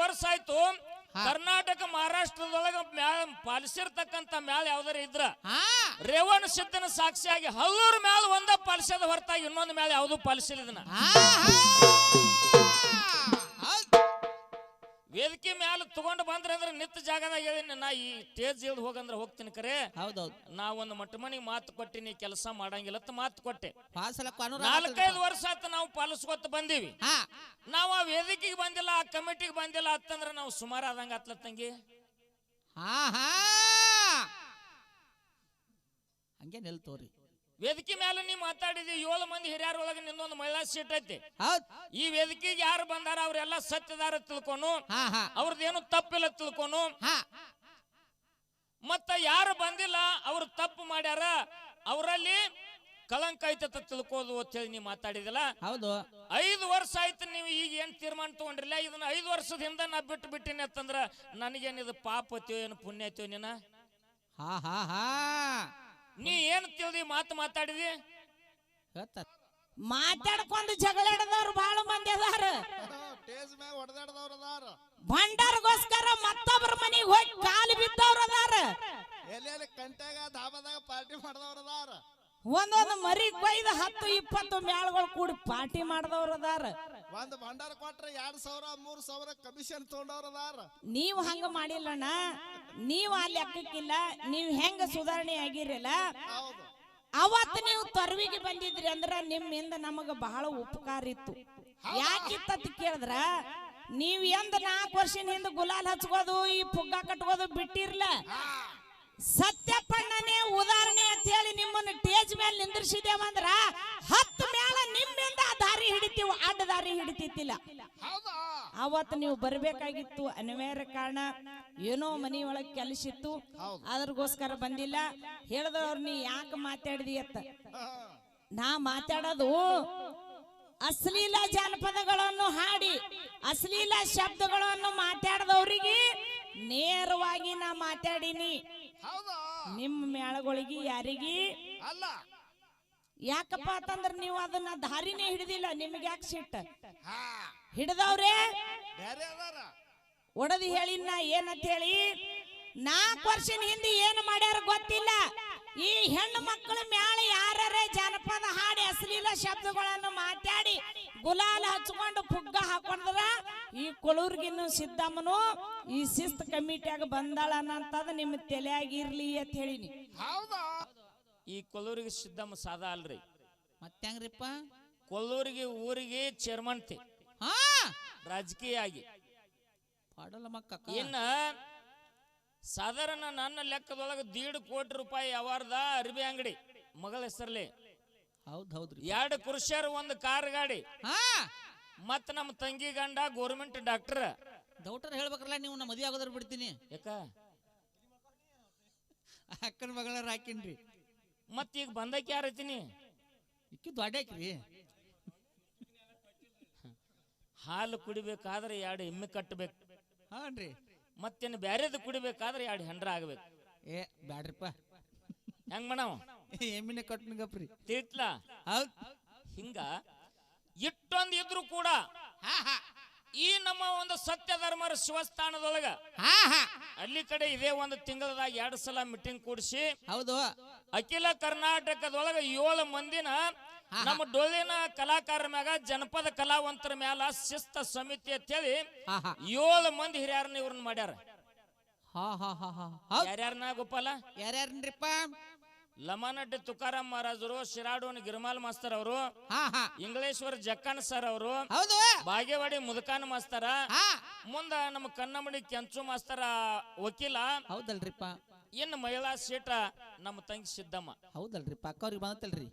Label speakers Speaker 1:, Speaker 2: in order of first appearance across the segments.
Speaker 1: ವರ್ಷ ಆಯ್ತು ಕರ್ನಾಟಕ ಮಹಾರಾಷ್ಟ್ರದೊಳಗ ಮ್ಯಾಲ ಪಾಲಿಸಿರ್ತಕ್ಕಂತ ಮ್ಯಾಲ ಯಾವ್ದಾರ ಇದ್ರ ರೇವಣ ಸಿದ್ದನ ಸಾಕ್ಷಿಯಾಗಿ ಹಲ್ಲೂರು ಮ್ಯಾಲ ಒಂದ ಪಾಲಿಸದ ಹೊರತಾಗಿ ಇನ್ನೊಂದು ಮ್ಯಾಲ ಯಾವ್ದು ಪಾಲಿಸಿಲ್ಲ ಇದನ್ನ ವೇದಿಕೆ ಮ್ಯಾಲ ತಗೊಂಡು ಬಂದ್ರೆ ಅಂದ್ರೆ ನಿತ್ತ ಜಾಗದಾಗ ಹೇಳಿನ ನಾ ಈ ಸ್ಟೇಜ್ ಇಳ್ದು ಹೋಗಂದ್ರೆ ಹೋಗ್ತೀನಿ ಕರೆ
Speaker 2: ಹೌದೌದು
Speaker 1: ನಾ ಒಂದು ಮಟ್ಟ ಮನಿಗೆ ಮಾತು ಕೊಟ್ಟಿನಿ ಕೆಲಸ ಮಾಡಂಗಿಲ್ಲ ಮಾತು ಕೊಟ್ಟೆ
Speaker 2: 4-5
Speaker 1: ವರ್ಷ ಆತ ನಾವು ಪಾಲಿಸ್ಕೊತ ಬಂದೀವಿ ನಾವು ಆ ವೇದಿಕೆಗೆ ಬಂದಿಲ್ಲ ಆ ಕಮಿಟಿಗೆ ಬಂದಿಲ್ಲ ಅಂತಂದ್ರೆ ನಾವು ಸುಮಾರು ಆದಂಗ ಆತ್ಲ ತಂಗಿ
Speaker 2: ಹಂಗೆ ನಿಲ್ತೋರಿ
Speaker 1: ವೇದಿಕೆ ಮೇಲೆ ನೀ ಮಾತಾಡಿದಿ 7 ಮಂದಿ ಹಿರಿಯರೊಳಗೆ ನಿಂದೊಂದು ಮಹಿಳಾ ಸೀಟ್ ಐತಿ ಈ ವೇದಿಕೆಗೆ ಯಾರು ಬಂದಾರ ಅವ್ರೆಲ್ಲ ಸತ್ಯದಾರ ತಿಳ್ಕೊನು ಅವ್ರದ್ದೇನು ತಪ್ಪಿಲ್ಲ ತಿಳ್ಕೊನು ಮತ್ತ ಯಾರು ಬಂದಿಲ್ಲ ಅವ್ರು ತಪ್ಪು ಮಾಡ್ಯಾರ ಅವರಲ್ಲಿ ಕಳಂಕ ಐತ ತಿಳ್ಕೋದು ಅಂತ ಹೇಳಿ ನೀ ಮಾತಾಡಿದಿಲ್ಲ
Speaker 2: ಹೌದು
Speaker 1: 5 ವರ್ಷ ಆಯ್ತು ನೀವು ಈಗ ಏನ್ ತೀರ್ಮಾನ ತಗೊಂಡ್ರಿಲ್ಲ ಇದನ್ನ 5 ವರ್ಷದ ಹಿಂದೆ ನಾ ಬಿಟ್ಟಿನಿ ಅಂತಂದ್ರ ನನಗೇನಿದು ಪಾಪ ಐತಿಯೋ ಏನು ಪುಣ್ಯ ಐತಿಯೋ ನೀನ ನೀ ಏನ್ ತಿಳಿದಿ ಮಾತಾಡಿದಿ
Speaker 3: ಮಾತಾಡ್ಕೊಂಡು ಜಗಳಾಡದವ್ರು ಬಹಳ ಮಂದಿ ಅದಾರ ಭಂಡಾರಗೋಸ್ಕರ ಮತ್ತೊಬ್ಬರ ಮನೆಗೆ ಹೋಗಿ ಕಾಲು ಬಿದ್ದವ್ರು ಅದಾರ
Speaker 4: ಕಂಟ್ಯಾಗ ಧಾಬಾದಾಗ ಪಾರ್ಟಿ ಮಾಡಿದವ್ರು ಅದಾರ
Speaker 3: ಒಂದೊಂದು ಮರಿ ಕೊಯ್ದು 10-20 ಮ್ಯಾಳ್ಗಳು ಕೂಡಿ ಪಾರ್ಟಿ ಮಾಡಿದವ್ರು ಅದಾರ
Speaker 4: ಒಂದು ಭಂಡಾರ ಕೊಟ್ರೆ 2,000-3,000 ಕಮಿಷನ್ ತಗೊಂಡವ್ರು ಅದಾರ
Speaker 3: ನೀವು ಹಂಗ ಮಾಡಿಲ್ಲಣ್ಣ ನೀವು ಆ ಲೆಕ್ಕಕ್ಕಿಲ್ಲ ನೀವು ಹೆಂಗ ಸುಧಾರಣೆ ಆಗಿರಲ್ಲ ಅವತ್ತು ನೀವು ತೊರವಿಗೆ ಬಂದಿದ್ರಿ ಅಂದ್ರ ನಿಮ್ಮಿಂದ ನಮಗ ಬಹಳ ಉಪಕಾರ ಇತ್ತು ಯಾಕಿತ್ತ ಕೇಳಿದ್ರ ನೀವ್ ಎಂದ 4 ವರ್ಷದ ಹಿಂದೆ ಗುಲಾಲ್ ಹಚ್ಕೋದು ಈ ಪುಗ್ಗ ಕಟ್ಕೋದು ಬಿಟ್ಟಿರ್ಲ ಸತ್ಯಪ್ಪಣ್ಣನೇ ಉದಾಹರಣೆ ಅಂತ ಹೇಳಿ ನಿಮ್ಮನ್ನ ಸ್ಟೇಜ್ ಮೇಲೆ ನಿಂದ್ರಿಸಿದೇವಂದ್ರ 10 ಮ್ಯಾಲ ನಿಮ್ಮಿಂದ ದಾರಿ ಹಿಡಿತೀವಿ ಅಡ್ಡ ದಾರಿ ಹಿಡಿತಿತ್ತಿಲ್ಲ ಅವತ್ತು ನೀವು ಬರಬೇಕಾಗಿತ್ತು ಅನಿವಾರ್ಯ ಕಾರಣ ಏನೋ ಮನೆಯೊಳಗೆ ಕೆಲಸ ಇತ್ತು ಅದ್ರಗೋಸ್ಕರ ಬಂದಿಲ್ಲ ಹೇಳಿದವ್ರು ನೀ ಯಾಕೆ ಮಾತಾಡಿದಿ ಅಂತ ನಾ ಮಾತಾಡೋದು ಅಶ್ಲೀಲ ಜಾನಪದಗಳನ್ನು ಹಾಡಿ ಅಶ್ಲೀಲ ಶಬ್ದಗಳನ್ನು ಮಾತಾಡದವ್ರಿಗೆ ನೇರವಾಗಿ ನಾ ಮಾತಾಡಿನಿ ನಿಮ್ಮ ಮೇಳಗಳಿಗೆ ಯಾರಿಗೆ
Speaker 4: ಅಲ್ಲ
Speaker 3: ಯಾಕಪ್ಪ ಅಂತಂದ್ರ ನೀವು ಅದನ್ನ ದಾರಿನೇ ಹಿಡಿದಿಲ್ಲ ನಿಮ್ಗೆ ಯಾಕೆ ಸಿಟ್ಟ ಹಿಡಿದವ್ರೆ ಒಡದಿ ಹೇಳಿನ ಏನಂತ ಹೇಳಿ 4 ವರ್ಷದ ಹಿಂದೆ ಏನು ಮಾಡ್ಯಾರ ಗೊತ್ತಿಲ್ಲ ಈ ಹೆಣ್ಣು ಮಕ್ಕಳ ಮ್ಯಾಲ ಯಾರೇ ಜಾನಪದ ಹಾಡಿ ಅಶ್ಲೀಲ ಶಬ್ದಗಳನ್ನು ಮಾತಾಡಿ ಗುಲಾಲ್ ಹಚ್ಕೊಂಡು ಪುಗ್ಗ ಹಾಕೊಂಡ್ರ ಈ ಕೊಳೂರ್ಗಿನ್ನು ಸಿದ್ದಮ್ಮನು ಈ ಶಿಸ್ತ ಕಮಿಟಿಯಾಗ ಬಂದಾಳನ್ನಂತದ ನಿಮ್ಮ ತಲೆಯಾಗಿರ್ಲಿ ಅಂತ ಹೇಳಿನಿ
Speaker 1: ಈ ಕೊಲ್ಲೂರಿಗೆ ಸಿದ್ದಮ್ಮ ಸಾದಾ ಅಲ್ರಿ
Speaker 2: ಮತ್ತೆ ಹೆಂಗ್ರಿಪ್ಪ
Speaker 1: ಕೊಲ್ಲೂರಿಗೆ ಊರಿಗೆ ಚೇರ್ಮನ್ತಿ ರಾಜಕೀಯ ಆಗಿ ಇನ್ನ ಸಾಧಾರಣ ನನ್ನ ಲೆಕ್ಕದೊಳಗೆ 1.5 ಕೋಟಿ ರೂಪಾಯಿ ಅವಾರ್ದ ಅರ್ಬಿ ಅಂಗಡಿ ಮಗಳ ಹೆಸರಲ್ಲಿ
Speaker 2: ಹೌದ್ರಿ
Speaker 1: 2 ಕುರ್ಷಿಯರ್ 1 ಕಾರ್ ಗಾಡಿ ಮತ್ತ ನಮ್ಮ ತಂಗಿ ಗಂಡ ಗೌರ್ಮೆಂಟ್ ಡಾಕ್ಟರ್
Speaker 2: ಹೇಳ್ಬೇಕಲ್ಲ ನೀವು ನಮ್ಮ ಮದುವೆ ಆಗೋದ್ರ ಬಿಡ್ತೀನಿ
Speaker 1: ಯಾಕ
Speaker 2: ಅಕ್ಕನ ಮಗಳಾರ ಹಾಕಿನ್ರಿ
Speaker 1: ಮತ್ತ ಈಗ ಬಂದಕ್ಕೆ ಯಾರ ಐತಿನಿ
Speaker 2: ಇಕ್ಕಿ ದೊಡ್ಡಕ್ರಿ
Speaker 1: ಹಾಲು ಕುಡಿಬೇಕಾದ್ರೆ 2 ಎಮ್ಮೆ ಕಟ್ಟಬೇಕು
Speaker 2: ಹಾನ್ರಿ
Speaker 1: ಮತ್ತೇನು ಬ್ಯಾರೆದು ಕುಡಿಬೇಕಾದ್ರೆ 2 ಹೆಂಡ್ರ ಆಗ್ಬೇಕು
Speaker 2: ಏ ಬ್ಯಾಡ್ರಿಪ್ಪ
Speaker 1: ಹೆಂಗ್ ಮಾಡವ
Speaker 2: ಎಮ್ಮಿನ ಕಟ್ನಗಪ್ರಿ
Speaker 1: ತಿಟ್ಲ ಹಿಂಗ ಇಟ್ಟೊಂದು ಇದ್ರು ಕೂಡ ಈ ನಮ್ಮ ಒಂದು ಸತ್ಯ ಧರ್ಮರ ಶಿವಸ್ಥಾನದೊಳಗ ಅಲ್ಲಿ ಕಡೆ ಇದೇ ಒಂದು ತಿಂಗಳದಾಗ 2 ಸಲ ಮೀಟಿಂಗ್ ಕೂಡಿಸಿ
Speaker 2: ಹೌದು
Speaker 1: ಅಖಿಲ ಕರ್ನಾಟಕದೊಳಗ 7 ಮಂದಿನ ನಮ್ಮ ಡೊಳ್ಳಿನ ಕಲಾಕಾರರ ಮ್ಯಾಗ ಜನಪದ ಕಲಾವಂತರ ಮ್ಯಾಲ ಶಿಸ್ತ ಸಮಿತಿ ಅಂತ ಹೇಳಿ 7 ಮಂದಿ ಹಿರಿಯರನ್ನ ಇವ್ರನ್ನ ಮಾಡ್ಯಾರ ಯಾರ್ಯಾರನ್ನ ಗೋಪಾಲ
Speaker 2: ಯಾರ್ಯಾರನ್ರಿಪ್ಪ
Speaker 1: ಲಮಾನಡ್ಡಿ ತುಕಾರಾಮ್ ಮಹಾರಾಜರು ಶಿರಾಡೋನ್ ಗಿರ್ಮಾಲ್ ಮಾಸ್ತರ್ ಅವರು ಇಂಗ್ಲೇಶ್ವರ ಜಕ್ಕನ್ ಸರ್ ಅವರು ಬಾಗೇವಾಡಿ ಮುದಕಾನ್ ಮಾಸ್ತರ ಮುಂದ ನಮ್ಮ ಕನ್ನಮಡಿ ಕೆಂಚು ಮಾಸ್ತರ ವಕೀಲ
Speaker 2: ಹೌದಲ್ರಿಪ್ಪ
Speaker 1: ಇನ್ನು ಮಹಿಳಾ ಸೀಟ ನಮ್ಮ ತಂಗಿ ಸಿದ್ದಮ್ಮ
Speaker 2: ಹೌದಲ್ರಿಪ್ಪ ಅಕ್ಕ ಅವ್ರಿಗೆ ಬಂದಲ್ರಿ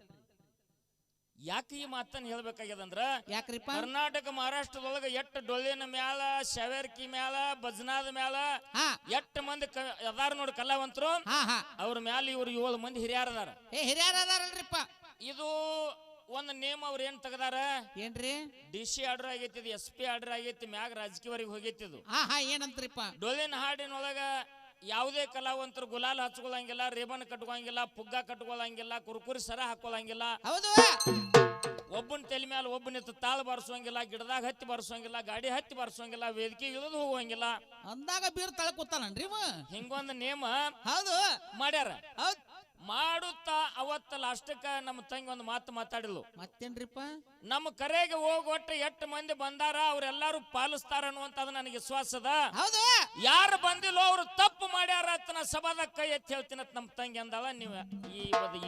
Speaker 1: ಯಾಕೆ ಈ ಮಾತನ್ನ ಹೇಳ್ಬೇಕಾಗ್ಯದಂದ್ರ
Speaker 2: ಯಾಕ್ರಿಪ್ಪ
Speaker 1: ಕರ್ನಾಟಕ ಮಹಾರಾಷ್ಟ್ರದೊಳಗ ಎಟ್ಟು ಡೊಳ್ಳಿನ ಮ್ಯಾಲ ಶವೇರ್ಕಿ ಮ್ಯಾಲ ಭಜನಾದ ಮ್ಯಾಲ 8 ಮಂದಿ ಅದಾರ ನೋಡಿ ಕಲಾವಂತರು ಅವ್ರ ಮ್ಯಾಲ ಇವ್ರು 7 ಮಂದಿ ಹಿರಿಯರದಾರ
Speaker 2: ಹಿರಿಯರದಾರಲ್ರಿಪ್ಪ
Speaker 1: ಇದು ಒಂದು ನೇಮ್ ಅವ್ರ ಏನ್ ತೆಗದಾರ
Speaker 2: ಏನ್ರಿ
Speaker 1: DC ಆರ್ಡರ್ ಆಗೈತಿ SP ಆರ್ಡರ್ ಆಗೈತಿ ಮ್ಯಾಗ ರಾಜಕೀಯವರೆಗೆ ಹೋಗೈತಿದು
Speaker 2: ಏನಂತ್ರಿಪ್ಪ
Speaker 1: ಡೊಳ್ಳಿನ ಹಾಡಿನೊಳಗ ಯಾವುದೇ ಕಲಾವಂತರು ಗುಲಾಲ್ ಹಚ್ಕೊಳಂಗಿಲ್ಲ ರೇಬನ್ ಕಟ್ಕೊಳಂಗಿಲ್ಲ ಪುಗ್ಗ ಕಟ್ಕೊಳಂಗಿಲ್ಲ ಕುರ್ಕುರಿ ಸರ ಹಾಕೊಳಂಗಿಲ್ಲ
Speaker 2: ಹೌದು
Speaker 1: ಒಬ್ಬನ ತಲೆ ಮೇಲೆ ಒಬ್ಬನಿತ್ತು ತಾಳು ಬಾರಿಸೋಂಗಿಲ್ಲ, ಗಿಡದಾಗ ಹತ್ತಿ ಬಾರಿಸೋಂಗಿಲ್ಲ, ಗಾಡಿ ಹತ್ತಿ ಬಾರಿಸೋಂಗಿಲ್ಲ, ವೇದಿಕೆ ಇಳಿದು ಹೋಗುವಂಗಿಲ್ಲ
Speaker 2: ಅಂದಾಗ ಬೀರ್ ತಳ ಕೂತಾನನ್ರಿ
Speaker 1: ಹಿಂಗೊಂದು ನೇಮ
Speaker 2: ಹೌದು
Speaker 1: ಮಾಡ್ಯಾರ.
Speaker 2: ಹೌದ್
Speaker 1: ಮಾಡುತ್ತಾ ಅವತ್ತ ಲಾಸ್ಟಕ್ಕ ನಮ್ಮ ತಂಗಿ ಒಂದು ಮಾತು ಮಾತಾಡಿದ್ಲು.
Speaker 2: ಮತ್ತೇನ್ರಿಪ್ಪ?
Speaker 1: ನಮ್ಮ ಕರೆಗೆ ಹೋಗೊಟ್ಟು 8 ಮಂದಿ ಬಂದಾರ, ಅವ್ರೆಲ್ಲಾರು ಪಾಲಿಸ್ತಾರ ಅನ್ನುವಂಥದ್ದು ನನಗೆ ವಿಶ್ವಾಸ ಅದ.
Speaker 2: ಹೌದು
Speaker 1: ಯಾರು ಬಂದಿಲ್ಲೋ ಅವ್ರು ತಪ್ಪು ಮಾಡ್ಯಾರ ಅಂತ ನಾ ಸಭಾದಾಗ ಕೈ ಎತ್ತಿ ಹೇಳ್ತೀನಿ ನಮ್ಮ ತಂಗಿ ಅಂದಾಳ. ನೀವು ಈ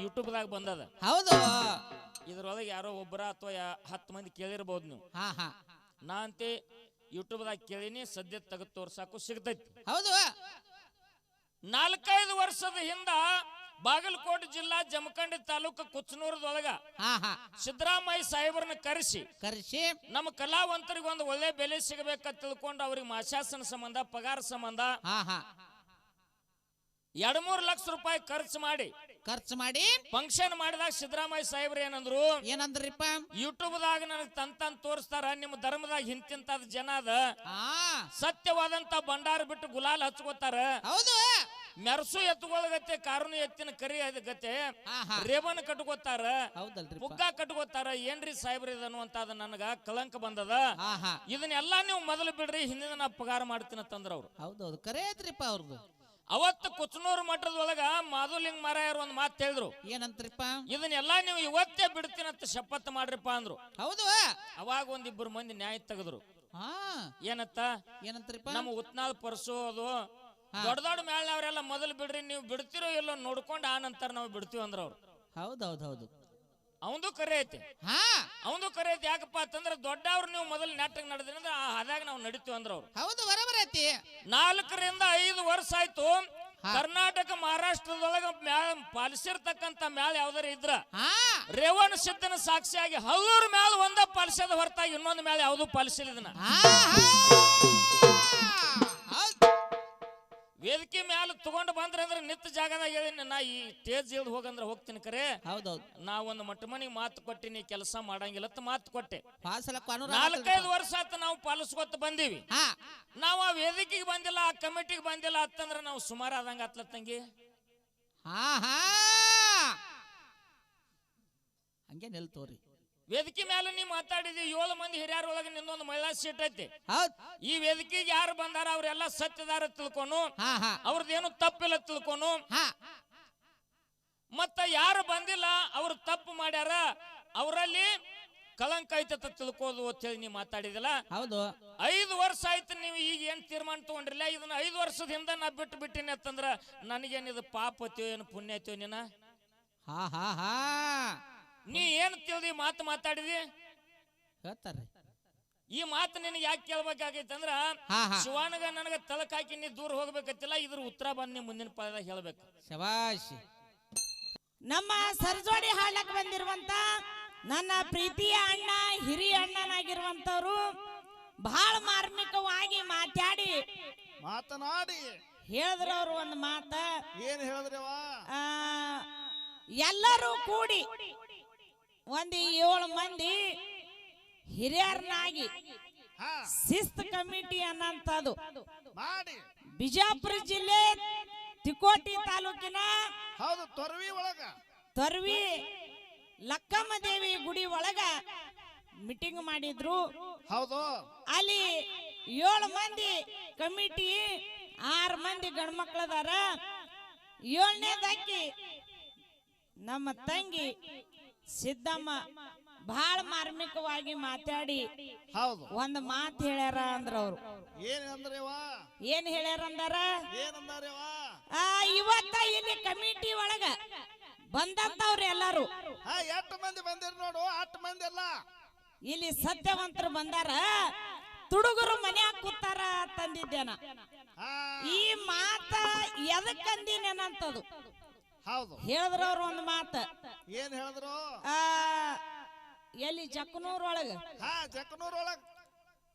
Speaker 1: ಯೂಟ್ಯೂಬ್ದಾಗ ಬಂದದ.
Speaker 2: ಹೌದು
Speaker 1: ಇದ್ರೊಳಗೆ ಯಾರೋ ಒಬ್ಬರ ಅಥವಾ 10 ಮಂದಿ ಕೇಳಿರ್ಬೋದು ನೀವು. ನಾ ಅಂತೆ ಯೂಟ್ಯೂಬ್ದಾಗ ಕೇಳಿನಿ, ಸದ್ಯ ತೆಗೆದು ತೋರ್ಸಾಕು ಸಿಗ್ತೈತಿ.
Speaker 2: ಹೌದು
Speaker 1: 4-5 ವರ್ಷದ ಹಿಂದ ಬಾಗಲಕೋಟೆ ಜಿಲ್ಲಾ ಜಮಖಂಡಿ ತಾಲೂಕು ಕುಚನೂರದೊಳಗ ಸಿದ್ದರಾಮಯ್ಯ ಸಾಹೇಬರನ್ನ ಕರೆಸಿ ನಮ್ಮ ಕಲಾವಂತರಿಗೆ ಒಂದು ಒಳ್ಳೆ ಬೆಲೆ ಸಿಗಬೇಕಂತ ತಿಳ್ಕೊಂಡು ಅವ್ರಿಗೆ ಮಾಶಾಸನ ಸಂಬಂಧ, ಪಗಾರ ಸಂಬಂಧ 2-3 ಲಕ್ಷ ರೂಪಾಯಿ ಖರ್ಚು ಮಾಡಿ ಫಂಕ್ಷನ್ ಮಾಡಿದಾಗ ಸಿದ್ದರಾಮಯ್ಯ ಸಾಹೇಬ್ರು ಏನಂದ್ರಿಪ್ಪ, ಯೂಟ್ಯೂಬ್ದಾಗ ನನಗೆ ತಂತನ್ ತೋರಿಸ್ತಾರ, ನಿಮ್ಮ ಧರ್ಮದಾಗ ಹಿಂತಿಂತದ ಜನ ಅದ, ಸತ್ಯವಾದಂತ ಭಂಡಾರ ಬಿಟ್ಟು ಗುಲಾಲ್ ಹಚ್ಕೋತಾರ, ಮೆರಸು ಎತ್ತುಗಳಗತ್ತೆ, ಕಾರುನು ಎತ್ತಿನ ಕರಿ ಗತೆ ರೇಬನ್ ಕಟ್ಕೋತಾರ, ಪುಗ್ಗ ಕಟ್ಕೋತಾರ, ಏನ್ರಿ ಸಾಹೇಬ್ರಿ ಅನ್ನುವಂತ ನನಗ ಕಳಂಕ ಬಂದದ. ಇದನ್ನೆಲ್ಲಾ ನೀವು ಮೊದಲು ಬಿಡ್ರಿ, ಹಿಂದಿನ ನಾ ಪಗಾರ ಮಾಡ್ತೀನಿ ಅಂತಂದ್ರ ಅವ್ರು.
Speaker 2: ಹೌದೌದು ಕರೆ ಐತ್ರಿಪ್ಪ ಅವ್ರದ್ದು.
Speaker 1: ಅವತ್ತು ಕುಚನೂರು ಮಠದೊಳಗ ಮಾಧುಲಿಂಗ ಮಾರಾಯರು ಒಂದು ಮಾತು ಹೇಳಿದ್ರು.
Speaker 2: ಏನಂತ್ರಿಪ್ಪ?
Speaker 1: ಇದನ್ನೆಲ್ಲಾ ನೀವು ಇವತ್ತೇ ಬಿಡ್ತೀನಂತ ಶಪಥ ಮಾಡ್ರಿಪ್ಪ ಅಂದ್ರು.
Speaker 2: ಹೌದು
Speaker 1: ಅವಾಗ 1-2 ಮಂದಿ ನ್ಯಾಯ ತೆಗೆದ್ರು. ಏನಂತ್ರಿಪ್ಪ? ನಮ್ಮ ಉತ್ನಾಳ್ ಪರ್ಸು ಅದು ದೊಡ್ಡ ದೊಡ್ಡ ಮೇಳನವರೆಲ್ಲ ಮೊದಲು ಬಿಡ್ರಿ, ನೀವು ಬಿಡ್ತಿರೋ ಇಲ್ಲೋ ನೋಡ್ಕೊಂಡು ಆ ನಂತರ ನಾವು ಬಿಡ್ತೀವಿ ಅಂದ್ರ ಅವ್ರು.
Speaker 2: ಹೌದೌದೌದು
Speaker 1: ಅವಂದು ಕರೆ ಐತಿ. ಅವಂದು ಕರೆ ಐತಿ. ಯಾಕಪ್ಪ ಅಂತಂದ್ರೆ ದೊಡ್ಡವ್ರು ನೀವು ಮೊದಲು ನಾಟಕ ನಡೆದ್ರಿ ಅಂದ್ರೆ ಅದಾಗ ನಾವು ನಡಿತೀವಿ ಅಂದ್ರ ಅವ್ರು.
Speaker 2: ಹೌದು ಬರಬರ ಐತಿ.
Speaker 1: 4-5 ವರ್ಷ ಆಯ್ತು ಕರ್ನಾಟಕ ಮಹಾರಾಷ್ಟ್ರದೊಳಗ ಮ್ಯಾಳ ಪಾಲಿಸಿರ್ತಕ್ಕಂತ ಮ್ಯಾಳ ಯಾವ್ದಾರ ಇದ್ರ ರೇವಣ ಸಿದ್ದನ ಸಾಕ್ಷಿಯಾಗಿ ಹಳ್ಳೂರು ಮ್ಯಾಲ ಒಂದ ಪಾಲಿಸದ ಹೊರತಾಗಿ ಇನ್ನೊಂದು ಮ್ಯಾಲ ಯಾವ್ದು ಪಾಲಿಸಿಲ್ಲ. ಇದನ್ನ ವೇದಿಕೆ ಮ್ಯಾಲ ತಗೊಂಡು ಬಂದ್ರೆ ಅಂದ್ರೆ ನಿತ್ತ ಜಾಗದಾಗ ಹೇಳಿನ ನಾ ಈ ಸ್ಟೇಜ್ ಇಳ್ದು ಹೋಗಂದ್ರೆ ಹೋಗ್ತೀನಿ ಕರೆ.
Speaker 2: ಹೌದೌದು
Speaker 1: ನಾ ಒಂದು ಮಟ್ಟ ಮನಿಗೆ ಮಾತು ಕೊಟ್ಟಿನಿ, ಕೆಲಸ ಮಾಡಂಗಿಲ್ಲ ಮಾತು ಕೊಟ್ಟೆ.
Speaker 2: 4-5
Speaker 1: ವರ್ಷ ಆತ ನಾವು ಪಾಲಿಸ್ಕೊತ ಬಂದೀವಿ. ನಾವು ಆ ವೇದಿಕೆಗೆ ಬಂದಿಲ್ಲ, ಆ ಕಮಿಟಿಗೆ ಬಂದಿಲ್ಲ ಅಂತಂದ್ರೆ ನಾವು ಸುಮಾರು ಆದಂಗ ಆತ್ಲ ತಂಗಿ.
Speaker 2: ಹಂಗೆ ನಿಲ್ತೋರಿ.
Speaker 1: ವೇದಿಕೆ ಮೇಲೆ ನೀ ಮಾತಾಡಿದಿ, 7 ಮಂದಿ ಹಿರಿಯರೊಳಗೆ ನಿಂದೊಂದು ಮಹಿಳಾ ಸೀಟ್ ಐತಿ. ಈ ವೇದಿಕೆಗೆ ಯಾರು ಬಂದಾರ ಅವ್ರೆಲ್ಲ ಸತ್ಯದಾರ ತಿಳ್ಕೊನು, ಅವ್ರದ್ದೇನು ತಪ್ಪಿಲ್ಲ ತಿಳ್ಕೊನು, ಮತ್ತ ಯಾರು ಬಂದಿಲ್ಲ ಅವ್ರು ತಪ್ಪು ಮಾಡ್ಯಾರ ಅವರಲ್ಲಿ ಕಳಂಕ ಐತ ತಿಳ್ಕೋದು ಅಂತ ಹೇಳಿ ನೀ ಮಾತಾಡಿದಿಲ್ಲ.
Speaker 2: ಹೌದು
Speaker 1: 5 ವರ್ಷ ಆಯ್ತು ನೀವು ಈಗ ಏನ್ ತೀರ್ಮಾನ ತಗೊಂಡ್ರಿಲ್ಲ. ಇದನ್ನ 5 ವರ್ಷದ ಹಿಂದ ನಾ ಬಿಟ್ಟು ಬಿಟ್ಟಿನಿ ಅಂತಂದ್ರ ನನಗೇನಿದು ಪಾಪ ಐತಿಯೋ ಏನು ಪುಣ್ಯ ಐತಿಯೋ ನೀನ? ನೀ ಏನ್ ತಿಳಿದಿ ಮಾತು ಮಾತಾಡಿದಿ? ಈ ಮಾತು ನಿನಗೆ ಯಾಕೆ ಕೇಳ್ಬೇಕಾಗೈತೆ ಅಂದ್ರ ಶಿವಾನಗ ನನಗ ತಳಕ್ ಹಾಕಿ ನೀ ದೂರ ಹೋಗ್ಬೇಕತ್ತಿಲ್ಲ. ಇದ್ರ ಉತ್ತರ ಬಂದ್ ನೀ ಮುಂದಿನ ಪದದಾಗ ಹೇಳ್ಬೇಕು.
Speaker 2: ಶಬಾಷ್.
Speaker 3: ನಮ್ಮ ಸರ್ಜೋಡಿ ಹಾಡಕ್ ಬಂದಿರುವಂತ ನನ್ನ ಪ್ರೀತಿಯ ಅಣ್ಣ, ಹಿರಿಯ ಅಣ್ಣನಾಗಿರುವಂತವ್ರು ಬಹಳ ಮಾರ್ಮಿಕವಾಗಿ ಮಾತಾಡಿ ಹೇಳಿದ್ರವ್ರು ಒಂದು ಮಾತ.
Speaker 4: ಏನ್ ಹೇಳಿದ್ರವ?
Speaker 3: ಎಲ್ಲರೂ ಕೂಡಿ ಒಂದು 7 ಮಂದಿ ಹಿರಿಯರನ್ನಾಗಿ ಶಿಸ್ತು ಕಮಿಟಿ ಅನ್ನಂತದು ಬಿಜಾಪುರ ಜಿಲ್ಲೆ ತಿಕೋಟಿ ತಾಲೂಕಿನ ತೊರ್ವಿ ಲಕ್ಕಮ್ಮ ದೇವಿ ಗುಡಿ ಒಳಗ ಮೀಟಿಂಗ್ ಮಾಡಿದ್ರು.
Speaker 4: ಹೌದು.
Speaker 3: ಅಲ್ಲಿ 7 ಮಂದಿ ಕಮಿಟಿ, 6 ಮಂದಿ ಗಂಡು ಮಕ್ಕಳದಾರ. 7ನೇದಾಕಿ ನಮ್ಮ ತಂಗಿ ಸಿದ್ದಮ್ಮ ಬಹಳ ಮಾರ್ಮಿಕವಾಗಿ ಮಾತಾಡಿ ಒಂದು ಮಾತು ಹೇಳ್ಯಾರ ಅಂದ್ರ ಅವ್ರು. ಏನ್ ಹೇಳ್ಯಾರ ಅಂದಾರ? ಇವತ್ತ ಇಲ್ಲಿ ಕಮಿಟಿ ಒಳಗ ಬಂದಂತವ್ರು ಎಲ್ಲಾರು
Speaker 4: 8 ಮಂದಿ ಬಂದಿರ್ ನೋಡು. 8 ಮಂದಿ ಅಲ್ಲ,
Speaker 3: ಇಲ್ಲಿ ಸತ್ಯವಂತರು ಬಂದಾರ, ತುಡುಗರು ಮನ್ಯಾಗ ಕೂತಾರ ತಂದಿದ್ದೇನ. ಈ ಮಾತ ಎದಕ್ಕಂದಿನೇನಂತದು ಹೇಳಿದ್ರು ಅವ್ರು ಒಂದು ಮಾತ.
Speaker 4: ಏನ್ ಹೇಳಿದ್ರು?
Speaker 3: ಎಲ್ಲಿ ಜಕ್ಕನೂರೊಳಗ
Speaker 4: ಜಕ್ಕನೂರೊಳಗ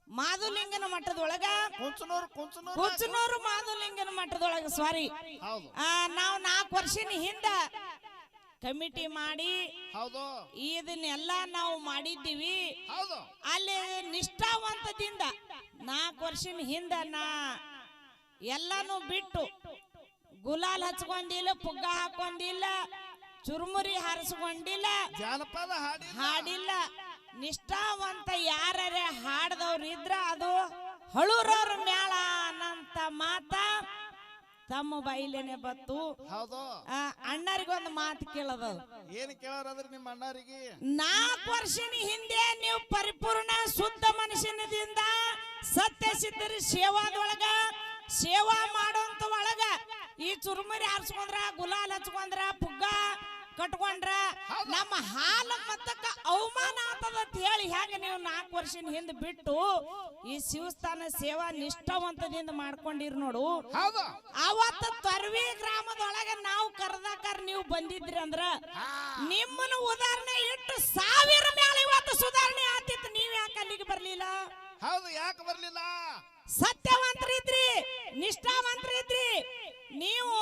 Speaker 3: ಮಾಧುಲಿಂಗನ ಮಠದೊಳಗ ಕುಂಚನೂರು ಮಾಧುಲಿಂಗನ ಮಠದೊಳಗ ಸಾರಿ ನಾವು 4 ವರ್ಷದ ಹಿಂದ ಕಮಿಟಿ ಮಾಡಿ ಇದನ್ನೆಲ್ಲ ನಾವು ಮಾಡಿದ್ದೀವಿ. ಅಲ್ಲಿ ನಿಷ್ಠಾವಂತದಿಂದ 4 ವರ್ಷದ ಹಿಂದ ನಾ ಎಲ್ಲಾನು ಬಿಟ್ಟು ಗುಲಾಲ್ ಹಚ್ಕೊಂಡಿಲ್ಲ, ಪುಗ್ಗ ಹಾಕೊಂಡಿಲ್ಲ, ಚುರುಮುರಿ ಹಾರಿಸ್ಕೊಂಡಿಲ್ಲ,
Speaker 4: ಜಾನಪದ
Speaker 3: ಹಾಡಿಲ್ಲ, ನಿಷ್ಠಾವಂತ ಯಾರೇ ಹಾಡದವ್ರು ಇದ್ರ ಅದು ಹಳೂರವ್ರ ಮ್ಯಾಳ ಅನ್ನಂತ ಮಾತ ತಮ್ಮ ಬೈಲೇನೆ ಬತ್ತು.
Speaker 4: ಹೌದು.
Speaker 3: ಅಣ್ಣರಿಗೊಂದು ಮಾತು ಕೇಳದ.
Speaker 4: ಏನ್ ಕೇಳಾರದ್ರಿ ನಿಮ್ಮ ಅಣ್ಣರಿಗೆ?
Speaker 3: 4 ವರ್ಷದ ಹಿಂದೆ ನೀವು ಪರಿಪೂರ್ಣ ಶುದ್ಧ ಮನುಷ್ಯನದಿಂದ ಸತ್ಯ ಸಿದ್ಧರಿ ಸೇವಾದೊಳಗ ಸೇವಾ ಮಾಡೋಂತ ಒಳಗ ಈ ಚುರುಮರಿ ಹಾರಿಸ್ಕೊಂಡ್ರ, ಗುಲಾಲ್ ಹಚ್ಕೊಂಡ್ರ, ಪುಗ್ಗ ಕಟ್ಕೊಂಡ್ರ ನಮ್ಮ ಹಾಲ ಮತ್ತಕ್ಕ ಅವಮಾನ ಆಗ್ತದ ಅಂತ ಹೇಳಿ ಹೆಂಗ ನೀವು 4 ವರ್ಷದ ಹಿಂದೆ ಬಿಟ್ಟು ಈ ಶಿವಸ್ಥಾನ ಸೇವಾ ನಿಷ್ಠಾವಂತದಿಂದ ಮಾಡ್ಕೊಂಡಿರ್ ನೋಡು. ಅವತ್ತ ತೊರ್ವಿ ಗ್ರಾಮದೊಳಗ ನಾವು ಕರೆದಾಕಾರ ನೀವು ಬಂದಿದ್ರಿ ಅಂದ್ರ ನಿಮ್ಮನ್ನ ಉದಾಹರಣೆ ಇಟ್ಟು 1000 ಮೇಲೆ ಇವತ್ತು ಸುಧಾರಣೆ ಆಗ್ತಿತ್ತು. ನೀವ್ ಯಾಕೆ ಅಲ್ಲಿಗೆ ಬರ್ಲಿಲ್ಲ?
Speaker 4: ಹೌದು, ಯಾಕೆ ಬರ್ಲಿಲ್ಲ?
Speaker 3: ಸತ್ಯವಂತರಿದ್ರಿ, ನಿಷ್ಠಾವಂತರಿದ್ರಿ. ನೀವು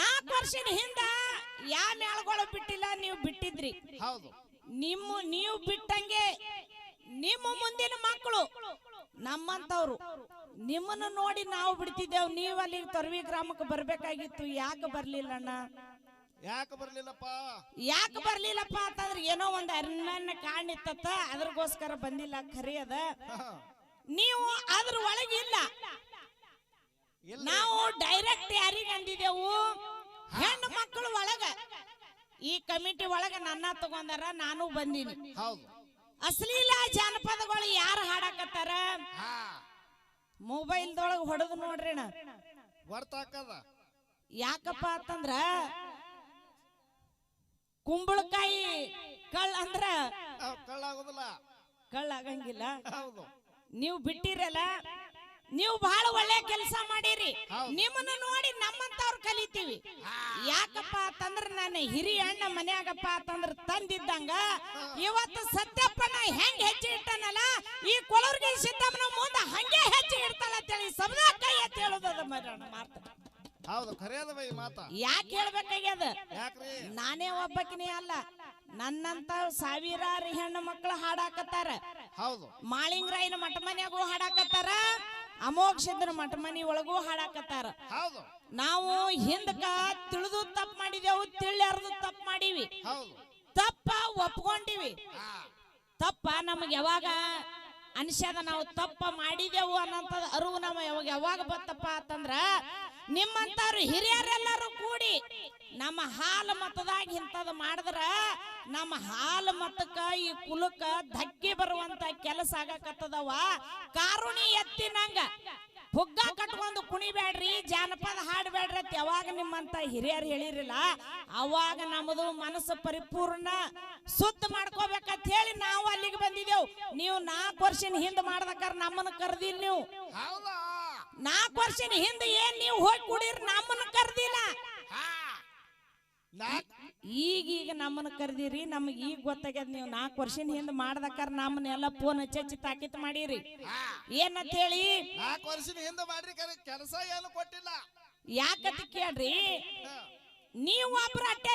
Speaker 3: 4 ವರ್ಷದ ಹಿಂದ ಯಾವ ಮೇಳಗಳು ಬಿಟ್ಟಿಲ್ಲ, ನೀವು ಬಿಟ್ಟಿದ್ರಿ.
Speaker 4: ಹೌದು.
Speaker 3: ನೀವು ಬಿಟ್ಟಂಗೆ ನಿಮ್ಮ ಮುಂದಿನ ಮಕ್ಕಳು ನಮ್ಮಂತವ್ರು ನಿಮ್ಮನ್ನು ನೋಡಿ ನಾವು ಬಿಡ್ತಿದ್ದೇವ್. ನೀವು ಅಲ್ಲಿ ತೊರ್ವಿ ಗ್ರಾಮಕ್ಕೆ ಬರ್ಬೇಕಾಗಿತ್ತು, ಯಾಕೆ ಬರ್ಲಿಲ್ಲ ಅಣ್ಣ?
Speaker 4: ಯಾಕೆ ಬರ್ಲಿಲ್ಲಪ್ಪ?
Speaker 3: ಯಾಕೆ ಬರ್ಲಿಲ್ಲಪ್ಪ ಅಂತಂದ್ರೆ ಏನೋ ಒಂದು ಅರಣ್ಯ ಕಾಣಿತ್ತ, ಅದ್ರಗೋಸ್ಕರ ಬಂದಿಲ್ಲ. ಖರೆ ಅದ, ನೀವು ಅದ್ರ ಒಳಗಿಲ್ಲ. ನಾವು ಡೈರೆಕ್ಟ್ ಯಾರಿಗೆ ಅಂದಿದ್ದೆವು? ಹೆಣ್ಣು ಮಕ್ಕಳು ಒಳಗ ಈ ಕಮಿಟಿ ಒಳಗ ನನ್ನ ತಗೊಂಡಾರ, ನಾನು ಬಂದೀನಿ. ಅಶ್ಲೀಲ ಜಾನಪದಗಳು ಯಾರು ಹಾಡಕತ್ತಾರ? ಮೊಬೈಲ್ದೊಳಗ ಹೊಡೆದು ನೋಡ್ರಿ ಅಣ್ಣ. ಯಾಕಪ್ಪ ಅಂತಂದ್ರ ಕುಂಬಳಕಾಯಿ ಅಂದ್ರ ಕಳ್ಳಾಗಂಗಿಲ್ಲ. ನೀವು ಬಿಟ್ಟಿರಲ್ಲ, ನೀವು ಬಹಳ ಒಳ್ಳೆ ಕೆಲಸ ಮಾಡಿರಿ. ನಿಮ್ಮನ್ನ ನೋಡಿ ನಮ್ಮಂತವ್ರು ಕಲಿತೀವಿ. ಯಾಕಪ್ಪ ಅಂತಂದ್ರ ನಾನು ಹಿರಿಯ ಅಣ್ಣ ಮನ್ಯಾಗಪ್ಪ ಅಂತಂದ್ರ ತಂದಿದ್ದಂಗ ಇವತ್ತು ಸತ್ಯಪ್ಪನ ಹೆಂಗ್ ಹೆಜ್ಜೆ ಇಟ್ಟನಲ್ಲ, ಈ ಕೊಳೂರ್ಗೆ ಸಿದ್ದಮ್ಮನ ಮುಂದೆ ಹಂಗೆ ಹೆಜ್ಜೆ ಇಡ್ತಾಳ ಅಂತೇಳಿ ಸಮದ ಕೈ ಎತ್ತಿ ಹೇಳೋದದ ಮಾತು.
Speaker 4: ಹೌದು, ಖರೆ ಅದ ಬೈ ಮಾತ.
Speaker 3: ಯಾಕೆ ಹೇಳ್ಬೇಕಾಗ್ಯದ? ನಾನೇ ಒಬ್ಬಕಿನೇ ಅಲ್ಲ, ನನ್ನಂತ ಸಾವಿರಾರು ಹೆಣ್ಣು ಮಕ್ಕಳು ಹಾಡಾಕತ್ತಾರ.
Speaker 4: ಹೌದು.
Speaker 3: ಮಾಳಿಂಗರಾಯನ ಮಠ ಮನ್ಯಾಗೂ ಹಾಡಾಕತ್ತಾರ, ಅಮೋಕ್ಷದ ಮಠ ಮನಿ ಒಳಗೂ ಹಾಡಾಕತ್ತಾರ.
Speaker 4: ಹೌದು.
Speaker 3: ನಾವು ಹಿಂದಕ ತಿಳಿದು ತಪ್ಪು ಮಾಡಿದೆವು, ತಿಳಿಯರ್ದು ತಪ್ಪು ಮಾಡೀವಿ. ತಪ್ಪ ಒಪ್ಕೊಂಡಿವಿ. ತಪ್ಪ ನಮಗೆ ಯಾವಾಗ ಅನ್ಸ್ಯದ ನಾವು ತಪ್ಪ ಮಾಡಿದೆವು ಅನ್ನೋಂಥದ್ದು ಅರಿವು ನಮ್ಮ ಯಾವಾಗ ಬತ್ತಪ್ಪ ಅಂತಂದ್ರ ನಿಮ್ಮಂತವ್ರು ಹಿರಿಯರೆಲ್ಲರೂ ಕೂಡಿ ನಮ್ಮ ಹಾಲು ಮತದಾಗ ಇಂಥದ್ದು ಮಾಡಿದ್ರ ನಮ್ಮ ಹಾಲು ಮತಕ್ಕ ಈ ಕುಲಕ್ಕ ಧಕ್ಕೆ ಬರುವಂತ ಕೆಲಸ ಆಗಕತ್ತದವ. ಕಾರುಣಿ ಎತ್ತಿನಂಗ ಹುಗ್ಗ ಕಟ್ಕೊಂಡು ಕುಣಿಬೇಡ್ರಿ, ಜಾನಪದ ಹಾಡಬೇಡ್ರಿ ಅಂತ ಯಾವಾಗ ನಿಮ್ಮಂತ ಹಿರಿಯರು ಹೇಳಿರಲಿಲ್ಲ, ಅವಾಗ ನಮ್ಮದು ಮನಸ್ಸು ಪರಿಪೂರ್ಣ ಶುದ್ಧ ಮಾಡ್ಕೋಬೇಕಂತ ಹೇಳಿ ನಾವು ಅಲ್ಲಿಗೆ ಬಂದಿದ್ದೆವು. ನೀವು 4 ವರ್ಷದ ಹಿಂದೆ ಮಾಡ್ದಕ್ಕಾರ ನಮ್ಮನ್ನ ಕರೆದಿಲ್ಲ. ನೀವು 4 ವರ್ಷದ ಹಿಂದೆ ಏನ್ ನೀವು ಹೋಗಿ ಕುಡೀರಿ, ನಮ್ಮನ್ನ ಕರೆದಿಲ್ಲ. ಈಗೀಗ ನಮ್ಮನ್ನ ಕರೆದಿರಿ. ನಮಗೆ ಈಗ ಗೊತ್ತಾಗ್ಯದ ನೀವು 4 ವರ್ಷದ ಹಿಂದೆ ಮಾಡ್ದಕ್ಕಾರ ನಮ್ಮನ್ನೆಲ್ಲ ಫೋನ್ ಹಚ್ಚಿ ತಾಕೀತ್ ಮಾಡಿರಿ. ಏನಂತ ಹೇಳಿ
Speaker 4: 4 ವರ್ಷದ ಹಿಂದೆ ಮಾಡ್ರಿ, ಕೆಲಸ ಏನು ಕೊಟ್ಟಿಲ್ಲ.
Speaker 3: ಯಾಕಂತ ಕೇಳ್ರಿ, ನೀವು ಒಬ್ರು ಅಟ್ಟೆ